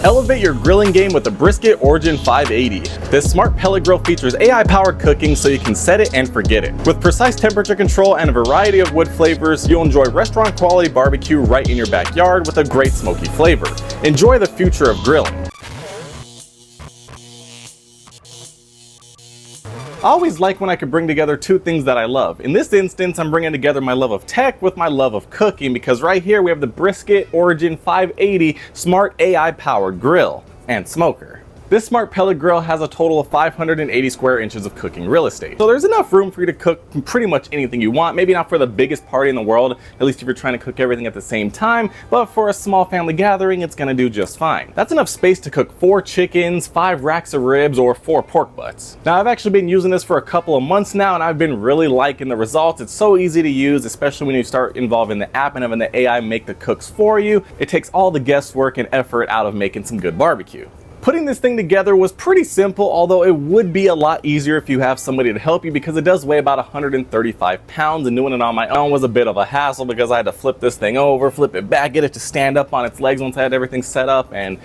Elevate your grilling game with the Brisket Origin 580. This smart pellet grill features AI-powered cooking so you can set it and forget it. With precise temperature control and a variety of wood flavors, you'll enjoy restaurant-quality barbecue right in your backyard with a great smoky flavor. Enjoy the future of grilling. I always like when I can bring together two things that I love. In this instance, I'm bringing together my love of tech with my love of cooking, because right here we have the Brisket Origin 580 Smart AI-powered grill and smoker. This smart pellet grill has a total of 580 square inches of cooking real estate. So there's enough room for you to cook pretty much anything you want. Maybe not for the biggest party in the world, at least if you're trying to cook everything at the same time, but for a small family gathering, it's gonna do just fine. That's enough space to cook 4 chickens, 5 racks of ribs, or 4 pork butts. Now, I've actually been using this for a couple of months now, and I've been really liking the results. It's so easy to use, especially when you start involving the app and having the AI make the cooks for you. It takes all the guesswork and effort out of making some good barbecue. Putting this thing together was pretty simple, although it would be a lot easier if you have somebody to help you, because it does weigh about 135 pounds, and doing it on my own was a bit of a hassle because I had to flip this thing over, flip it back, get it to stand up on its legs once I had everything set up, and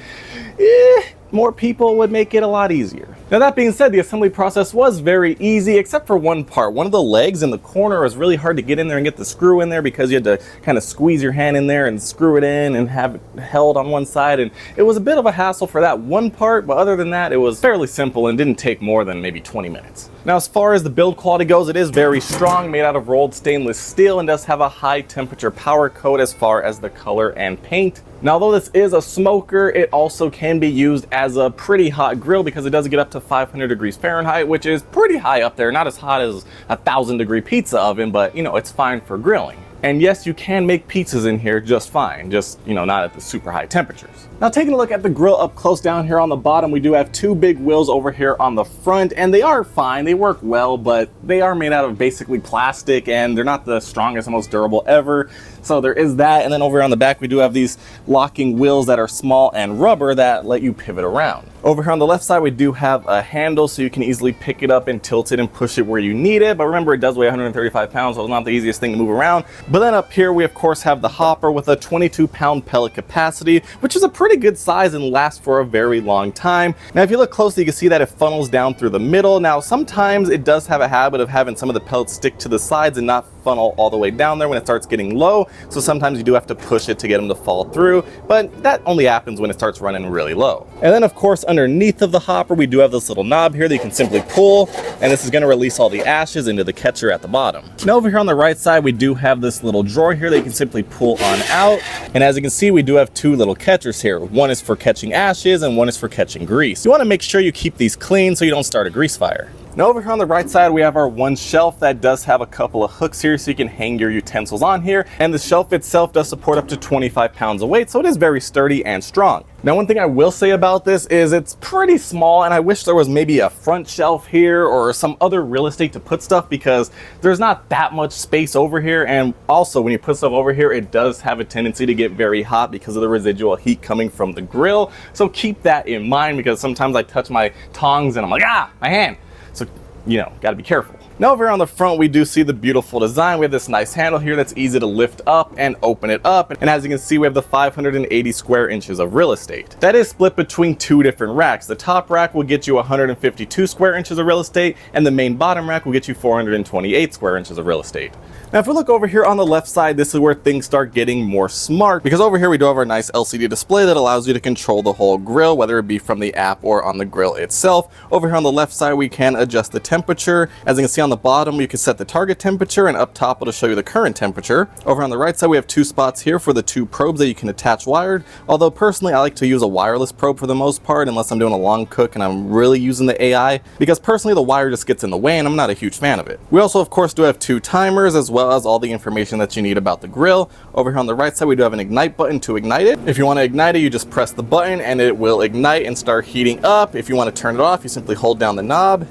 more people would make it a lot easier. Now, that being said, the assembly process was very easy, except for one part. One of the legs in the corner was really hard to get in there and get the screw in there, because you had to kind of squeeze your hand in there and screw it in and have it held on one side, and it was a bit of a hassle for that one part, but other than that, it was fairly simple and didn't take more than maybe 20 minutes. Now, as far as the build quality goes, it is very strong, made out of rolled stainless steel, and does have a high temperature power code as far as the color and paint. Now, although this is a smoker, it also can be used as a pretty hot grill, because it does get up to 500 degrees Fahrenheit, which is pretty high up there. Not as hot as a 1,000-degree pizza oven, but, you know, it's fine for grilling. And yes, you can make pizzas in here just fine, just, you know, not at the super high temperatures. Now, taking a look at the grill up close down here on the bottom, we do have 2 big wheels over here on the front, and they are fine, they work well, but they are made out of basically plastic, and they're not the strongest and most durable ever. So there is that. And then over here on the back, we do have these locking wheels that are small and rubber that let you pivot around. Over here on the left side, we do have a handle so you can easily pick it up and tilt it and push it where you need it. But remember, it does weigh 135 pounds, so it's not the easiest thing to move around. But then up here, we of course have the hopper with a 22-pound pellet capacity, which is a pretty good size and lasts for a very long time. Now, if you look closely, you can see that it funnels down through the middle. Now, sometimes it does have a habit of having some of the pellets stick to the sides and not funnel all the way down there when it starts getting low. So sometimes you do have to push it to get them to fall through, but that only happens when it starts running really low. And then of course, underneath of the hopper, we do have this little knob here that you can simply pull, and this is going to release all the ashes into the catcher at the bottom. Now, over here on the right side, we do have this little drawer here that you can simply pull on out. And as you can see, we do have 2 little catchers here. One is for catching ashes and one is for catching grease. You want to make sure you keep these clean so you don't start a grease fire. Now, over here on the right side, we have our one shelf that does have a couple of hooks here so you can hang your utensils on here. And the shelf itself does support up to 25 pounds of weight, so it is very sturdy and strong. Now, one thing I will say about this is it's pretty small, and I wish there was maybe a front shelf here or some other real estate to put stuff, because there's not that much space over here. And also, when you put stuff over here, it does have a tendency to get very hot because of the residual heat coming from the grill. So keep that in mind, because sometimes I touch my tongs and I'm like, my hand. So, you know, gotta be careful. Now, over here on the front, we do see the beautiful design. We have this nice handle here that's easy to lift up and open it up. And as you can see, we have the 580 square inches of real estate. That is split between 2 different racks. The top rack will get you 152 square inches of real estate, and the main bottom rack will get you 428 square inches of real estate. Now, if we look over here on the left side, this is where things start getting more smart, because over here we do have our nice LCD display that allows you to control the whole grill, whether it be from the app or on the grill itself. Over here on the left side, we can adjust the temperature. As you can see on the bottom, you can set the target temperature, and up top it'll show you the current temperature. Over on the right side, we have 2 spots here for the 2 probes that you can attach wired. Although personally, I like to use a wireless probe for the most part, unless I'm doing a long cook and I'm really using the AI, because personally the wire just gets in the way and I'm not a huge fan of it. We also of course do have 2 timers, as well as all the information that you need about the grill. Over here on the right side, we do have an ignite button to ignite it. If you want to ignite it, you just press the button and it will ignite and start heating up. If you want to turn it off, you simply hold down the knob,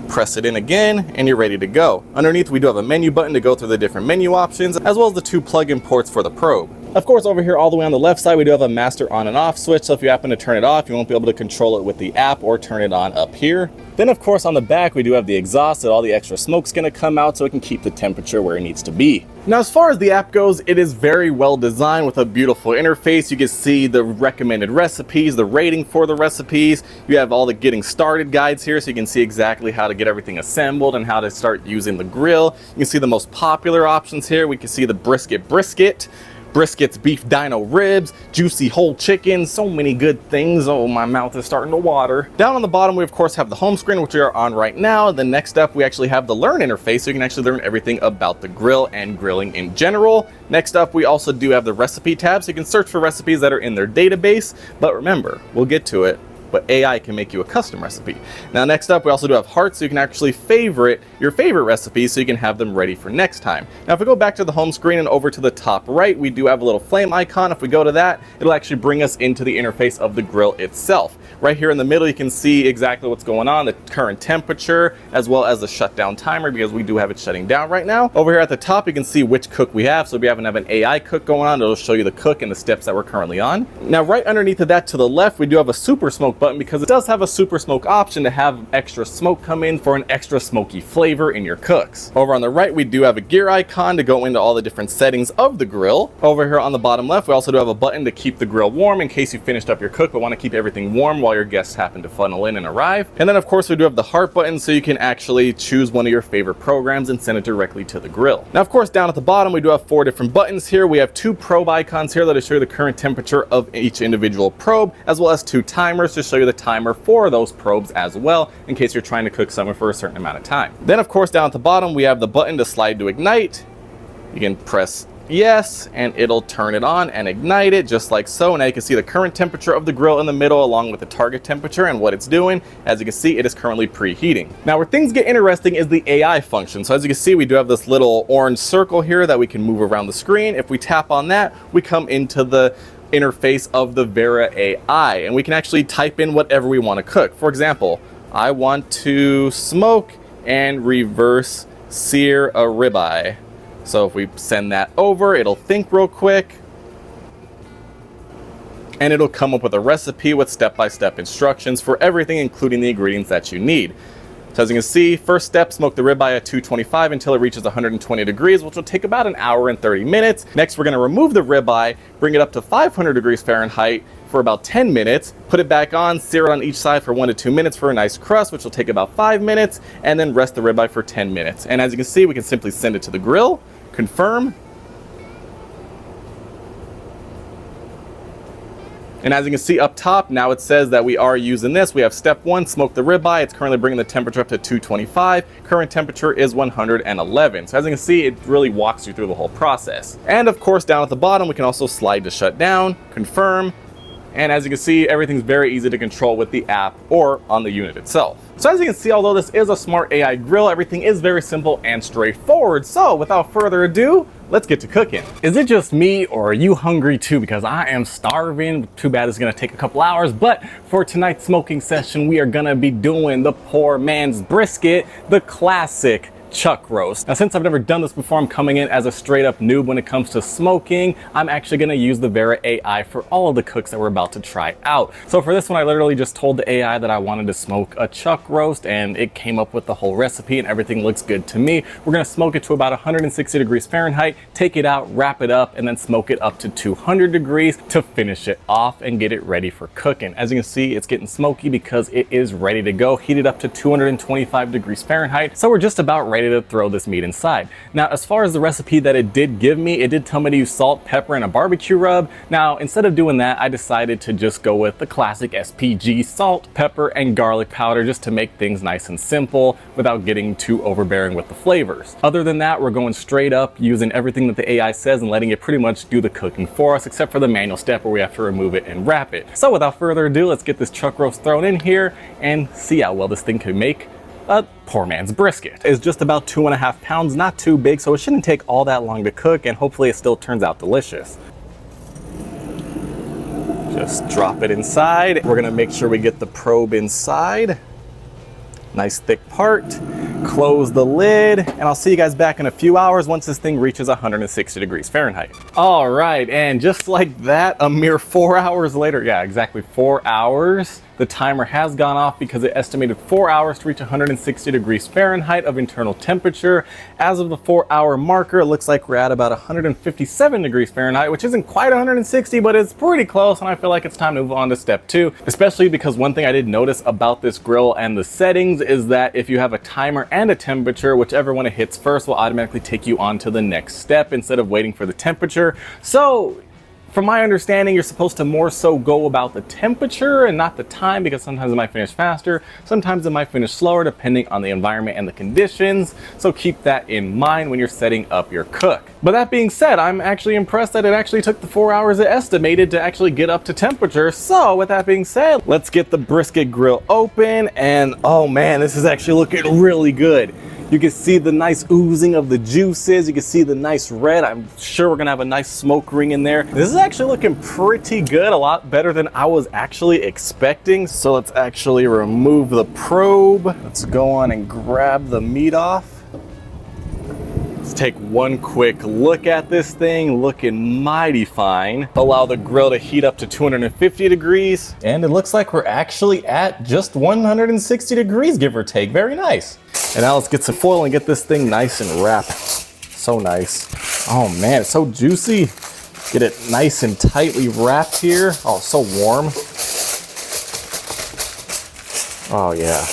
press it in again, and you're ready to go. Underneath, we do have a menu button to go through the different menu options, as well as the 2 plug-in ports for the probe. Of course, over here all the way on the left side, we do have a master on and off switch, so if you happen to turn it off, you won't be able to control it with the app or turn it on up here. Then of course on the back, we do have the exhaust that all the extra smoke's gonna come out so it can keep the temperature where it needs to be. Now, as far as the app goes, it is very well designed with a beautiful interface. You can see the recommended recipes, the rating for the recipes. You have all the getting started guides here, so you can see exactly how to get everything assembled and how to start using the grill. You can see the most popular options here. We can see the brisket, Brisket's beef dino ribs, juicy whole chicken, so many good things. Oh, my mouth is starting to water. Down on the bottom, we of course have the home screen, which we are on right now. Then next up, we actually have the learn interface, so you can actually learn everything about the grill and grilling in general. Next up, we also do have the recipe tab, so you can search for recipes that are in their database. But remember, we'll get to it, but AI can make you a custom recipe. Now next up, we also do have hearts, so you can actually favorite your favorite recipes so you can have them ready for next time. Now if we go back to the home screen and over to the top right, we do have a little flame icon. If we go to that, it'll actually bring us into the interface of the grill itself. Right here in the middle, you can see exactly what's going on, the current temperature, as well as the shutdown timer, because we do have it shutting down right now. Over here at the top, you can see which cook we have. So if we happen to have an AI cook going on, it'll show you the cook and the steps that we're currently on. Now right underneath of that to the left, we do have a super smoke button, because it does have a super smoke option to have extra smoke come in for an extra smoky flavor in your cooks. Over on the right, we do have a gear icon to go into all the different settings of the grill. Over here on the bottom left, we also do have a button to keep the grill warm in case you finished up your cook but want to keep everything warm while your guests happen to funnel in and arrive. And then of course we do have the heart button, so you can actually choose one of your favorite programs and send it directly to the grill. Now of course down at the bottom, we do have 4 different buttons here. We have 2 probe icons here that show you the current temperature of each individual probe, as well as 2 timers to show you the timer for those probes as well, in case you're trying to cook somewhere for a certain amount of time. Then of course down at the bottom, we have the button to slide to ignite. You can press yes, and it'll turn it on and ignite it just like so. Now you can see the current temperature of the grill in the middle along with the target temperature and what it's doing. As you can see, it is currently preheating. Now where things get interesting is the AI function. So as you can see, we do have this little orange circle here that we can move around the screen. If we tap on that, we come into the interface of the Vera AI, and we can actually type in whatever we want to cook. For example, I want to smoke and reverse sear a ribeye. So if we send that over, it'll think real quick, and it'll come up with a recipe with step-by-step instructions for everything, including the ingredients that you need. So as you can see, first step, smoke the ribeye at 225 until it reaches 120 degrees, which will take about an hour and 30 minutes. Next, we're gonna remove the ribeye, bring it up to 500 degrees Fahrenheit for about 10 minutes, put it back on, sear it on each side for 1 to 2 minutes for a nice crust, which will take about 5 minutes, and then rest the ribeye for 10 minutes. And as you can see, we can simply send it to the grill, confirm, and as you can see up top, now it says that we are using this. We have step 1, smoke the ribeye. It's currently bringing the temperature up to 225. Current temperature is 111. So as you can see, it really walks you through the whole process. And of course, down at the bottom, we can also slide to shut down, confirm, and as you can see, everything's very easy to control with the app or on the unit itself. So as you can see, although this is a smart AI grill, everything is very simple and straightforward. So without further ado, let's get to cooking. Is it just me, or are you hungry too? Because I am starving. Too bad it's gonna take a couple hours, but for tonight's smoking session, we are gonna be doing the poor man's brisket, the classic chuck roast. Now, since I've never done this before, I'm coming in as a straight up noob when it comes to smoking. I'm actually gonna use the Vera AI for all of the cooks that we're about to try out. So for this one, I literally just told the AI that I wanted to smoke a chuck roast, and it came up with the whole recipe, and everything looks good to me. We're gonna smoke it to about 160 degrees Fahrenheit, take it out, wrap it up, and then smoke it up to 200 degrees to finish it off and get it ready for cooking. As you can see, it's getting smoky because it is ready to go, heated up to 225 degrees Fahrenheit. So we're just about ready to throw this meat inside. Now, as far as the recipe that it did give me, it did tell me to use salt, pepper, and a barbecue rub. Now, instead of doing that, I decided to just go with the classic SPG salt, pepper, and garlic powder, just to make things nice and simple without getting too overbearing with the flavors. Other than that, we're going straight up using everything that the AI says and letting it pretty much do the cooking for us, except for the manual step where we have to remove it and wrap it. So without further ado, let's get this chuck roast thrown in here and see how well this thing can make a poor man's brisket. It's just about 2.5 pounds, not too big, so it shouldn't take all that long to cook, and hopefully it still turns out delicious. Just drop it inside. We're gonna make sure we get the probe inside. Nice thick part. close the lid, and I'll see you guys back in a few hours once this thing reaches 160 degrees Fahrenheit. All right, and just like that, a mere 4 hours later, yeah, exactly 4 hours, the timer has gone off because it estimated 4 hours to reach 160 degrees Fahrenheit of internal temperature. As of the 4-hour marker, it looks like we're at about 157 degrees Fahrenheit, which isn't quite 160, but it's pretty close, and I feel like it's time to move on to step 2, especially because one thing I did notice about this grill and the settings is that if you have a timer and a temperature, whichever one it hits first will automatically take you on to the next step instead of waiting for the temperature. So from my understanding, you're supposed to more so go about the temperature and not the time, because sometimes it might finish faster, sometimes it might finish slower depending on the environment and the conditions. So keep that in mind when you're setting up your cook. But that being said, I'm actually impressed that it actually took the 4 hours it estimated to actually get up to temperature. So with that being said, let's get the brisket grill open, and oh man, this is actually looking really good. You can see the nice oozing of the juices. You can see the nice red. I'm sure we're gonna have a nice smoke ring in there. This is actually looking pretty good, a lot better than I was actually expecting. So let's actually remove the probe. Let's go on and grab the meat off. Let's take one quick look at this thing, looking mighty fine. Allow the grill to heat up to 250 degrees. And it looks like we're actually at just 160 degrees, give or take. Very nice. And now let's get some foil and get this thing nice and wrapped. So nice. Oh man, it's so juicy. Get it nice and tightly wrapped here. Oh, so warm. Oh yeah.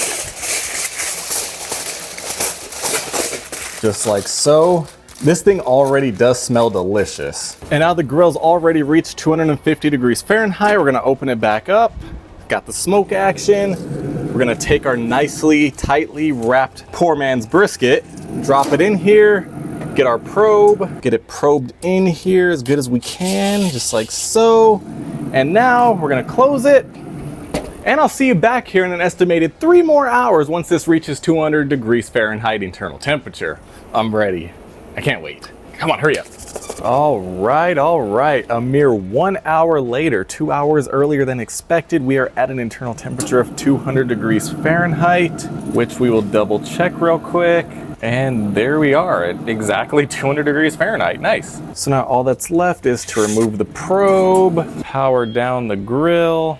Just like so. This thing already does smell delicious. And now the grill's already reached 250 degrees Fahrenheit. We're gonna open it back up. Got the smoke action. We're gonna take our nicely, tightly wrapped poor man's brisket, drop it in here, get our probe, get it probed in here as good as we can, just like so. And now we're gonna close it. And I'll see you back here in an estimated 3 more hours once this reaches 200 degrees Fahrenheit internal temperature. I'm ready. I can't wait. Come on, hurry up. All right. A mere 1 hour later, 2 hours earlier than expected, we are at an internal temperature of 200 degrees Fahrenheit, which we will double check real quick. And there we are at exactly 200 degrees Fahrenheit. Nice. So now all that's left is to remove the probe, power down the grill,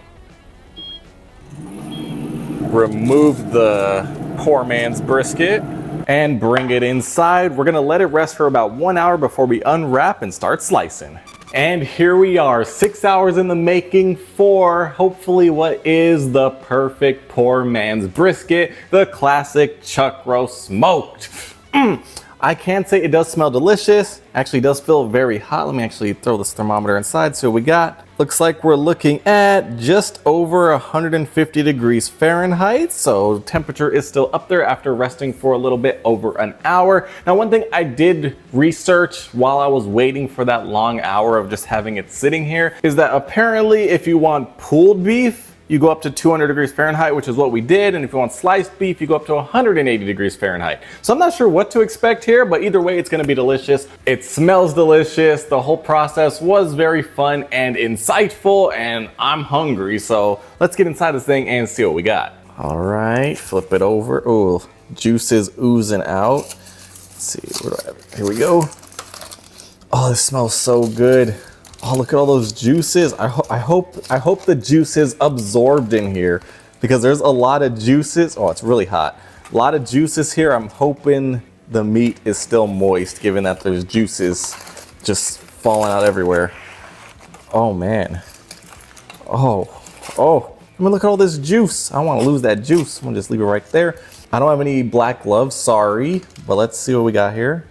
remove the poor man's brisket, and bring it inside. We're gonna let it rest for about 1 hour before we unwrap and start slicing. And here we are, 6 hours in the making for hopefully what is the perfect poor man's brisket, the classic chuck roast smoked. I can say it does smell delicious. Actually does feel very hot. Let me actually throw this thermometer inside. So we got, looks like we're looking at just over 150 degrees Fahrenheit. So temperature is still up there after resting for a little bit over an hour. Now, one thing I did research while I was waiting for that long hour of just having it sitting here is that apparently if you want pulled beef, you go up to 200 degrees Fahrenheit, which is what we did. And if you want sliced beef, you go up to 180 degrees Fahrenheit. So I'm not sure what to expect here, but either way, it's gonna be delicious. It smells delicious. The whole process was very fun and insightful, and I'm hungry. So let's get inside this thing and see what we got. All right, flip it over. Ooh, juice is oozing out. Let's see, where do I have it? Here we go. Oh, this smells so good. Oh, look at all those juices. I hope the juice is absorbed in here because there's a lot of juices. Oh, it's really hot. A lot of juices here. I'm hoping the meat is still moist given that there's juices just falling out everywhere. Oh man. Oh, I mean, look at all this juice. I don't want to lose that juice. I'm gonna just leave it right there. I don't have any black gloves, sorry, but let's see what we got here.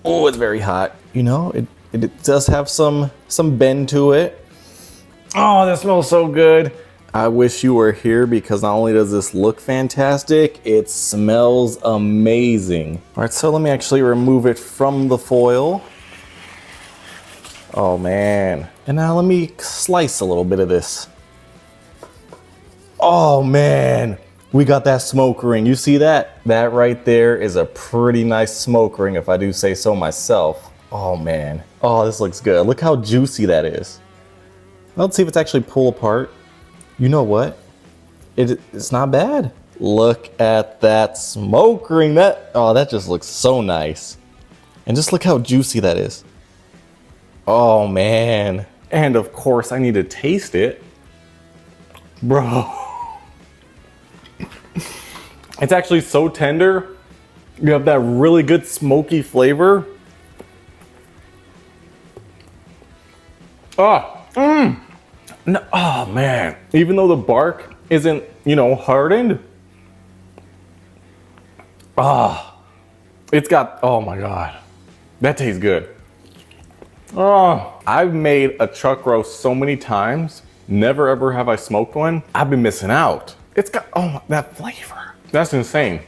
Oh, it's very hot. You know, it does have some bend to it. Oh, that smells so good. I wish you were here because not only does this look fantastic, it smells amazing. All right, so let me actually remove it from the foil. Oh man. And now let me slice a little bit of this. Oh man, we got that smoke ring. You see that? That right there is a pretty nice smoke ring if I do say so myself. Oh man. Oh, this looks good. Look how juicy that is. Let's see if it's actually pull apart. You know what? It's not bad. Look at that smoke ring. That just looks so nice. And just look how juicy that is. Oh man. And of course I need to taste it. Bro. It's actually so tender. You have that really good smoky flavor. No, oh man. Even though the bark isn't, hardened. It's got, oh my God. That tastes good. I've made a chuck roast so many times. Never ever have I smoked one. I've been missing out. It's got, that flavor. That's insane.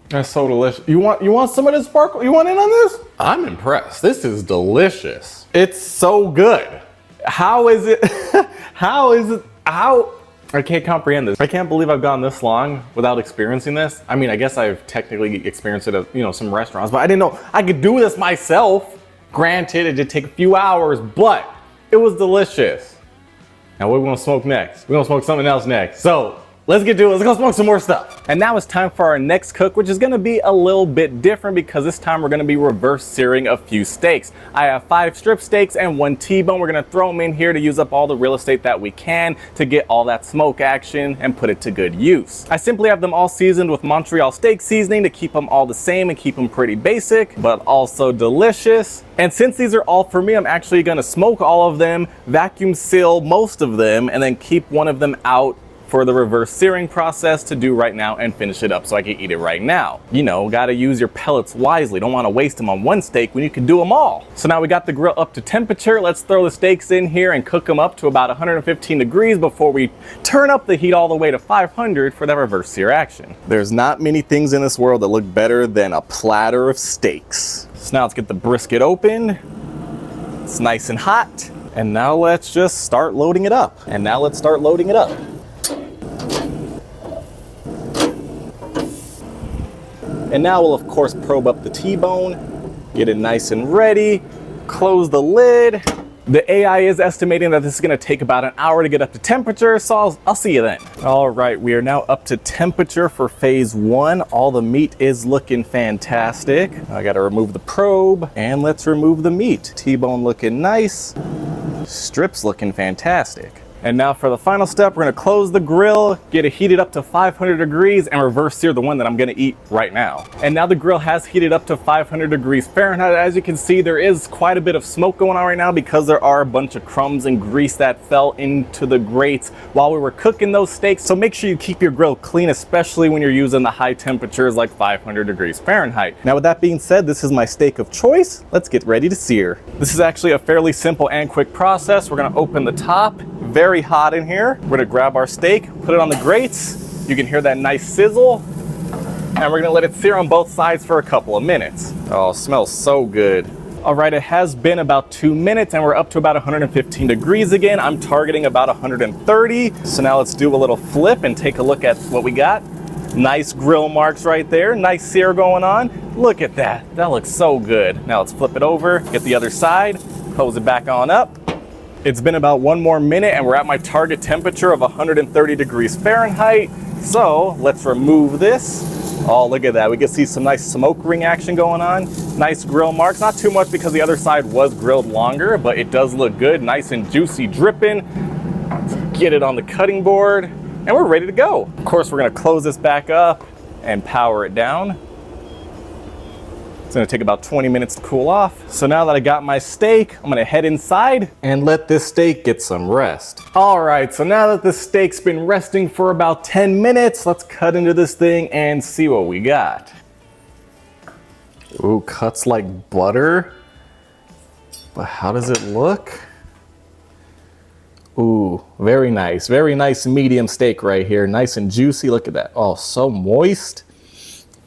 That's so delicious. You want some of this sparkle? You want in on this? I'm impressed. This is delicious. It's so good. How is it? How? I can't comprehend this. I can't believe I've gone this long without experiencing this. I mean, I guess I've technically experienced it at, some restaurants, but I didn't know I could do this myself. Granted, it did take a few hours, but it was delicious. Now what are we gonna smoke next? We're gonna smoke something else next. So let's get to it. Let's go smoke some more stuff. And now it's time for our next cook, which is gonna be a little bit different because this time we're gonna be reverse searing a few steaks. I have 5 strip steaks and 1 T-bone. We're gonna throw them in here to use up all the real estate that we can to get all that smoke action and put it to good use. I simply have them all seasoned with Montreal steak seasoning to keep them all the same and keep them pretty basic, but also delicious. And since these are all for me, I'm actually gonna smoke all of them, vacuum seal most of them, and then keep one of them out for the reverse searing process to do right now and finish it up so I can eat it right now. Gotta use your pellets wisely. Don't wanna waste them on one steak when you can do them all. So now we got the grill up to temperature. Let's throw the steaks in here and cook them up to about 115 degrees before we turn up the heat all the way to 500 for that reverse sear action. There's not many things in this world that look better than a platter of steaks. So now let's get the brisket open. It's nice and hot. And now let's just start loading it up. And now we'll of course probe up the T-bone, get it nice and ready, close the lid. The AI is estimating that this is gonna take about an hour to get up to temperature, so I'll see you then. All right, we are now up to temperature for phase 1. All the meat is looking fantastic. I gotta remove the probe, and let's remove the meat. T-bone looking nice, strips looking fantastic. And now for the final step, we're gonna close the grill, get it heated up to 500 degrees and reverse sear the one that I'm gonna eat right now. And now the grill has heated up to 500 degrees Fahrenheit. As you can see, there is quite a bit of smoke going on right now because there are a bunch of crumbs and grease that fell into the grates while we were cooking those steaks. So make sure you keep your grill clean, especially when you're using the high temperatures like 500 degrees Fahrenheit. Now with that being said, this is my steak of choice. Let's get ready to sear. This is actually a fairly simple and quick process. We're gonna open the top. Very hot in here. We're gonna grab our steak, put it on the grates. You can hear that nice sizzle. And we're gonna let it sear on both sides for a couple of minutes. Oh, it smells so good. All right, it has been about 2 minutes and we're up to about 115 degrees again. I'm targeting about 130. So now let's do a little flip and take a look at what we got. Nice grill marks right there. Nice sear going on. Look at that. That looks so good. Now let's flip it over, get the other side, close it back on up. It's been about 1 more minute and we're at my target temperature of 130 degrees Fahrenheit. So let's remove this. Oh, look at that. We can see some nice smoke ring action going on. Nice grill marks. Not too much because the other side was grilled longer, but it does look good. Nice and juicy dripping. Let's get it on the cutting board and we're ready to go. Of course, we're gonna close this back up and power it down. It's gonna take about 20 minutes to cool off. So now that I got my steak, I'm gonna head inside and let this steak get some rest. All right, so now that the steak's been resting for about 10 minutes, let's cut into this thing and see what we got. Ooh, cuts like butter. But how does it look? Ooh, very nice medium steak right here. Nice and juicy, look at that. Oh, so moist.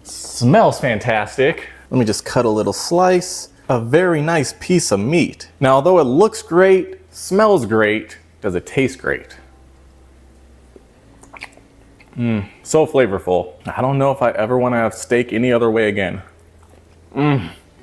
Smells fantastic. Let me just cut a little slice. A very nice piece of meat. Now, although it looks great, smells great, does it taste great? So flavorful. I don't know if I ever want to have steak any other way again.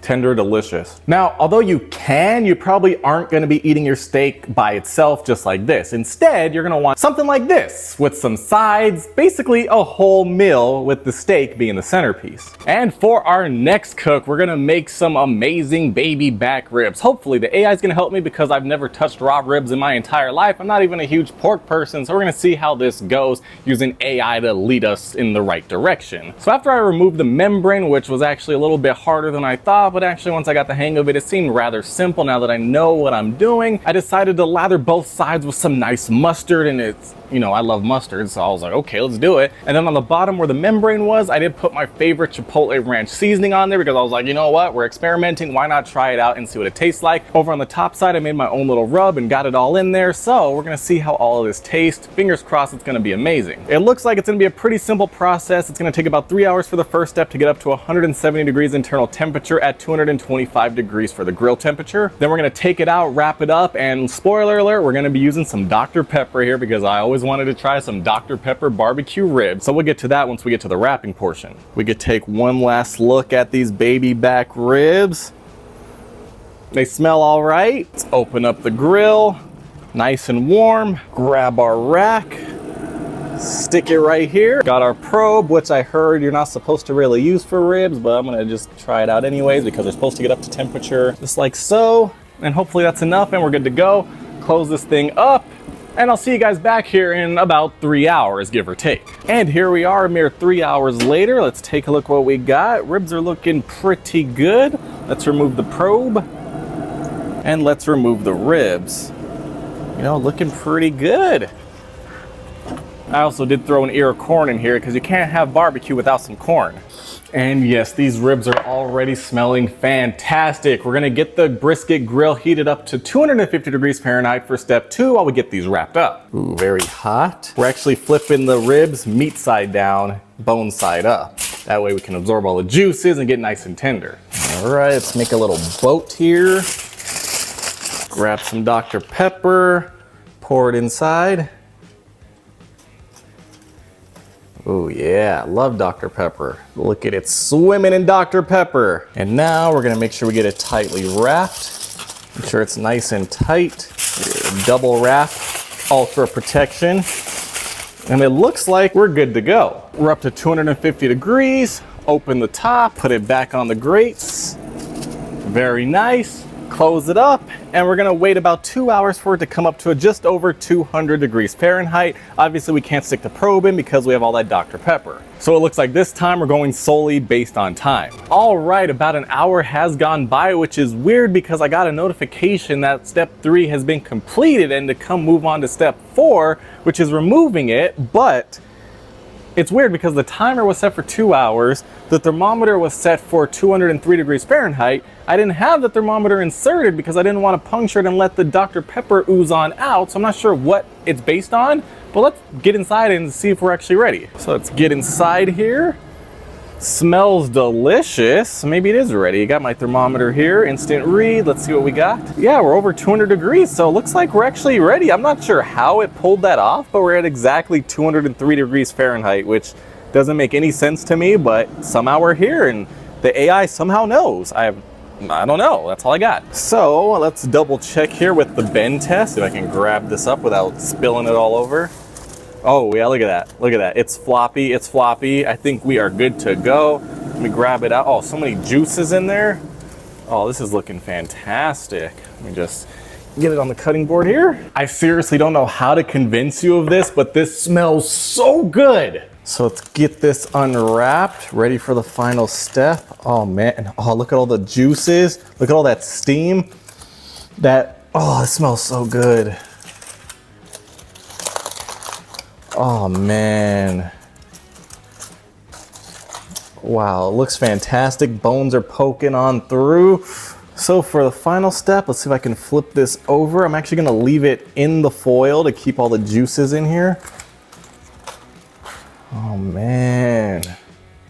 Tender, delicious. Now, although you probably aren't gonna be eating your steak by itself just like this. Instead, you're gonna want something like this with some sides, basically a whole meal with the steak being the centerpiece. And for our next cook, we're gonna make some amazing baby back ribs. Hopefully the AI is gonna help me because I've never touched raw ribs in my entire life. I'm not even a huge pork person, so we're gonna see how this goes using AI to lead us in the right direction. So after I removed the membrane, which was actually a little bit harder than I thought, but actually once I got the hang of it, it seemed rather simple now that I know what I'm doing. I decided to lather both sides with some nice mustard, and it's, you know, I love mustard, so I was like, okay, let's do it. And then on the bottom where the membrane was, I did put my favorite Chipotle ranch seasoning on there because I was like, you know what, we're experimenting, why not try it out and see what it tastes like. Over on the top side, I made my own little rub and got it all in there, so we're gonna see how all of this tastes. Fingers crossed it's gonna be amazing. It looks like it's gonna be a pretty simple process. It's gonna take about 3 hours for the first step to get up to 170 degrees internal temperature at 225 degrees for the grill temperature. Then we're gonna take it out, wrap it up, and spoiler alert, we're gonna be using some Dr. Pepper here because I always wanted to try some Dr. Pepper barbecue ribs. So we'll get to that once we get to the wrapping portion. We could take one last look at these baby back ribs. They smell all right. Let's open up the grill, nice and warm. Grab our rack, stick it right here. Got our probe, which I heard you're not supposed to really use for ribs, but I'm gonna just try it out anyways because they're supposed to get up to temperature just like so. And hopefully that's enough and we're good to go. Close this thing up. And I'll see you guys back here in about 3 hours, give or take. And here we are a mere 3 hours later. Let's take a look what we got. Ribs are looking pretty good. Let's remove the probe. And let's remove the ribs. You know, looking pretty good. I also did throw an ear of corn in here because you can't have barbecue without some corn. And yes, these ribs are already smelling fantastic. We're gonna get the brisket grill heated up to 250 degrees Fahrenheit for step 2 while we get these wrapped up. Ooh, very hot. We're actually flipping the ribs meat side down, bone side up. That way we can absorb all the juices and get nice and tender. All right, let's make a little boat here. Grab some Dr. Pepper, pour it inside. Oh yeah, love Dr. Pepper. Look at it swimming in Dr. Pepper. And now we're gonna make sure we get it tightly wrapped. Make sure it's nice and tight. Double wrap, ultra protection. And it looks like we're good to go. We're up to 250 degrees. Open the top, put it back on the grates. Very nice. Close it up, and we're gonna wait about 2 hours for it to come up to just over 200 degrees Fahrenheit. Obviously we can't stick the probe in because we have all that Dr. Pepper. So it looks like this time we're going solely based on time. All right, about an hour has gone by, which is weird because I got a notification that step 3 has been completed and to move on to step 4, which is removing it, but it's weird because the timer was set for 2 hours, the thermometer was set for 203 degrees Fahrenheit. I didn't have the thermometer inserted because I didn't want to puncture it and let the Dr. Pepper ooze on out, so I'm not sure what it's based on, but let's get inside and see if we're actually ready. So let's get inside here. Smells delicious. Maybe it is ready. Got my thermometer here, instant read. Let's see what we got. Yeah, we're over 200 degrees, so it looks like we're actually ready. I'm not sure how it pulled that off, but we're at exactly 203 degrees Fahrenheit, which doesn't make any sense to me, but somehow we're here and the AI somehow knows. I don't know, that's all I got. So let's double check here with the bend test, if I can grab this up without spilling it all over. Oh yeah, look at that, look at that. It's floppy, it's floppy. I think we are good to go. Let me grab it out. Oh, so many juices in there. Oh, this is looking fantastic. Let me just get it on the cutting board here. I seriously don't know how to convince you of this, but this smells so good. So let's get this unwrapped, ready for the final step. Oh man, oh, look at all the juices. Look at all that steam. Oh, it smells so good. Oh man. Wow, it looks fantastic. Bones are poking on through. So for the final step, let's see if I can flip this over. I'm actually gonna leave it in the foil to keep all the juices in here. Oh man,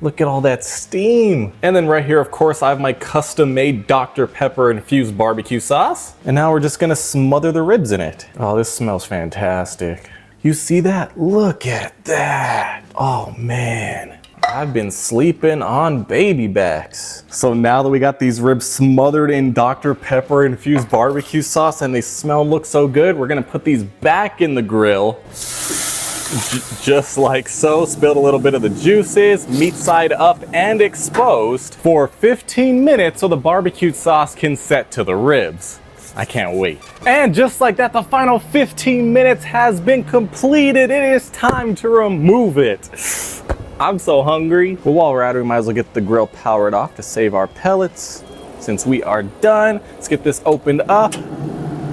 look at all that steam. And then right here, of course, I have my custom made Dr. Pepper infused barbecue sauce. And now we're just gonna smother the ribs in it. Oh, this smells fantastic. You see that? Look at that. Oh man. I've been sleeping on baby backs. So now that we got these ribs smothered in Dr. Pepper infused barbecue sauce and they smell and look so good, we're gonna put these back in the grill. Just like so, spilled a little bit of the juices, meat side up and exposed for 15 minutes so the barbecue sauce can set to the ribs. I can't wait. And just like that, the final 15 minutes has been completed. It is time to remove it. I'm so hungry. But while we're at it, we might as well get the grill powered off to save our pellets. Since we are done, let's get this opened up.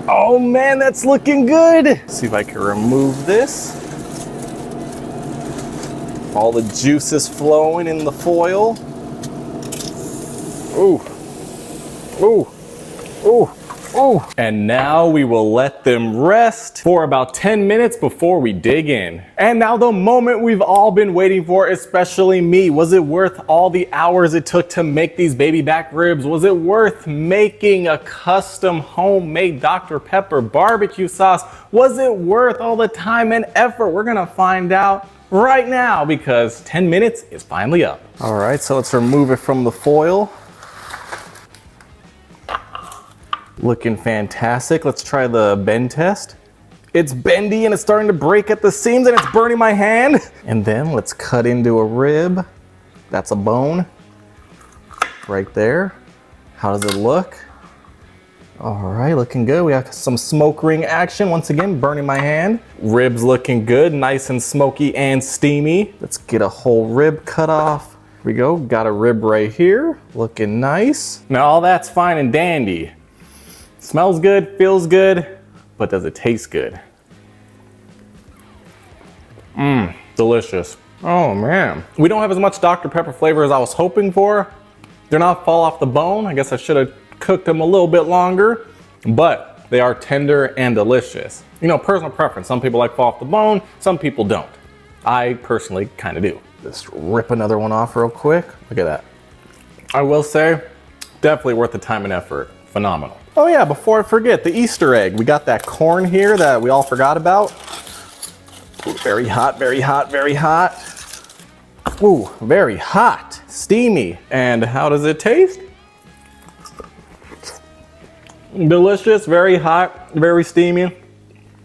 Oh man, that's looking good. See if I can remove this. All the juice is flowing in the foil. Ooh, ooh, ooh. Ooh. And now we will let them rest for about 10 minutes before we dig in. And now the moment we've all been waiting for, especially me. Was it worth all the hours it took to make these baby back ribs? Was it worth making a custom homemade Dr. Pepper barbecue sauce? Was it worth all the time and effort? We're gonna find out right now because 10 minutes is finally up. All right, so let's remove it from the foil. Looking fantastic. Let's try the bend test. It's bendy and it's starting to break at the seams and it's burning my hand. And then let's cut into a rib. That's a bone right there. How does it look? All right, looking good. We have some smoke ring action. Once again, burning my hand. Ribs looking good, nice and smoky and steamy. Let's get a whole rib cut off. Here we go, got a rib right here. Looking nice. Now all that's fine and dandy. Smells good, feels good, but does it taste good? Mmm, delicious. Oh man. We don't have as much Dr. Pepper flavor as I was hoping for. They're not fall off the bone. I guess I should have cooked them a little bit longer, but they are tender and delicious. You know, personal preference. Some people like fall off the bone, some people don't. I personally kind of do. Just rip another one off real quick. Look at that. I will say, definitely worth the time and effort. Phenomenal. Oh yeah, before I forget, the Easter egg. We got that corn here that we all forgot about. Ooh, very hot, very hot, very hot. Ooh, very hot, steamy. And how does it taste? Delicious, very hot, very steamy.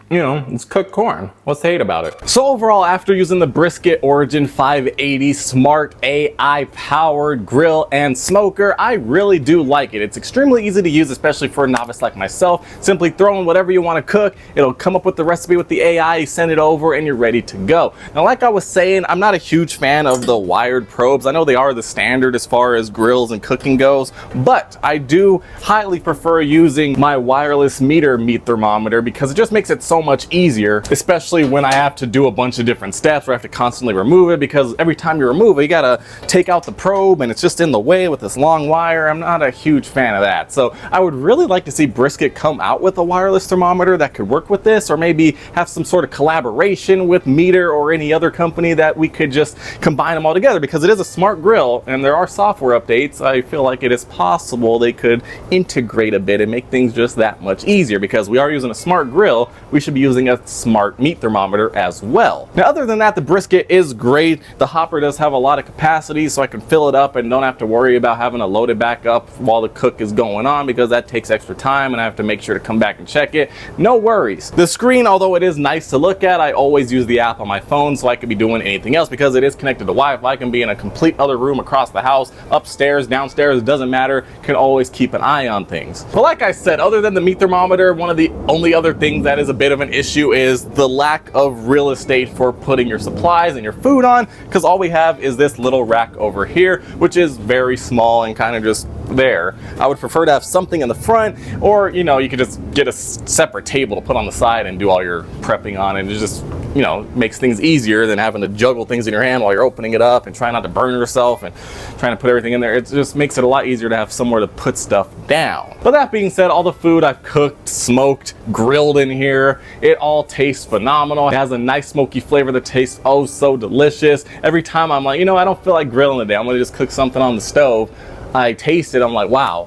You know, it's cooked corn. What's the hate about it? So overall, after using the Brisket Origin 580 smart AI powered grill and smoker, I really do like it. It's extremely easy to use, especially for a novice like myself. Simply throw in whatever you want to cook. It'll come up with the recipe with the AI, you send it over and you're ready to go. Now, like I was saying, I'm not a huge fan of the wired probes. I know they are the standard as far as grills and cooking goes, but I do highly prefer using my wireless meat thermometer because it just makes it so much easier, especially when I have to do a bunch of different steps where I have to constantly remove it, because every time you remove it, you gotta take out the probe and it's just in the way with this long wire. I'm not a huge fan of that. So I would really like to see Brisket come out with a wireless thermometer that could work with this, or maybe have some sort of collaboration with Meter or any other company that we could just combine them all together, because it is a smart grill and there are software updates. I feel like it is possible they could integrate a bit and make things just that much easier, because we are using a smart grill. We should be using a smart meat thermometer as well. Now, other than that, the Brisket is great. The hopper does have a lot of capacity, so I can fill it up and don't have to worry about having to load it back up while the cook is going on, because that takes extra time and I have to make sure to come back and check it. No worries. The screen, although it is nice to look at, I always use the app on my phone so I could be doing anything else, because it is connected to Wi-Fi. I can be in a complete other room across the house, upstairs, downstairs, it doesn't matter. Can always keep an eye on things. But like I said, other than the meat thermometer, one of the only other things that is a bit of an issue is the lack of real estate for putting your supplies and your food on, because all we have is this little rack over here, which is very small and kind of just there. I would prefer to have something in the front, or you know, you could just get a separate table to put on the side and do all your prepping on, and it just, you know, makes things easier than having to juggle things in your hand while you're opening it up and trying not to burn yourself and trying to put everything in there. It just makes it a lot easier to have somewhere to put stuff down. But that being said, all the food I've cooked, smoked, grilled in here, it all tastes phenomenal. It has a nice smoky flavor that tastes oh so delicious. Every time I'm like, you know, I don't feel like grilling today, I'm gonna just cook something on the stove, I taste it, I'm like, wow,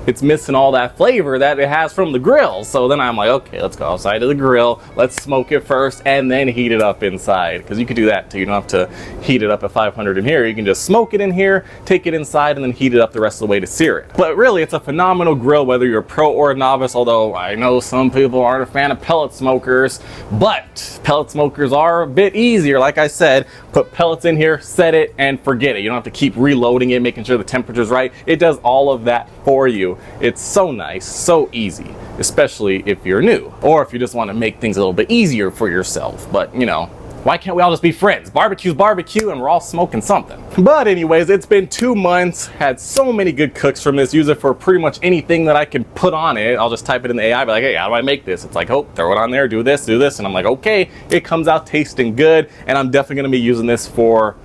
it's missing all that flavor that it has from the grill. So then I'm like, okay, let's go outside to the grill, let's smoke it first and then heat it up inside, because you could do that too. You don't have to heat it up at 500 in here. You can just smoke it in here, take it inside, and then heat it up the rest of the way to sear it. But really, it's a phenomenal grill whether you're a pro or a novice, although I know some people aren't a fan of pellet smokers, but pellet smokers are a bit easier. Like I said, put pellets in here, set it, and forget it. You don't have to keep reloading it, making sure the temperature's right. It does all of that for you. It's so nice, so easy, especially if you're new, or if you just want to make things a little bit easier for yourself. But you know, why can't we all just be friends? Barbecue's barbecue and we're all smoking something. But anyways, it's been 2 months, had so many good cooks from this, use it for pretty much anything that I can put on it. I'll just type it in the AI, be like, hey, how do I make this? It's like, oh, throw it on there, do this, and I'm like, okay, it comes out tasting good, and I'm definitely gonna be using this for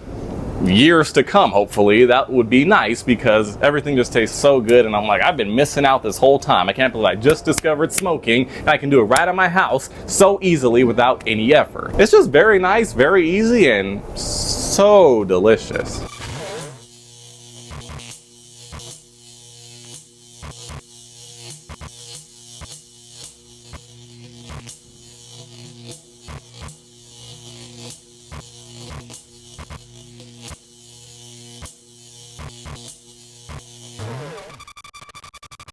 years to come, hopefully. That would be nice because everything just tastes so good, and I'm like, I've been missing out this whole time. I can't believe I just discovered smoking and I can do it right at my house so easily without any effort. It's just very nice, very easy, and so delicious.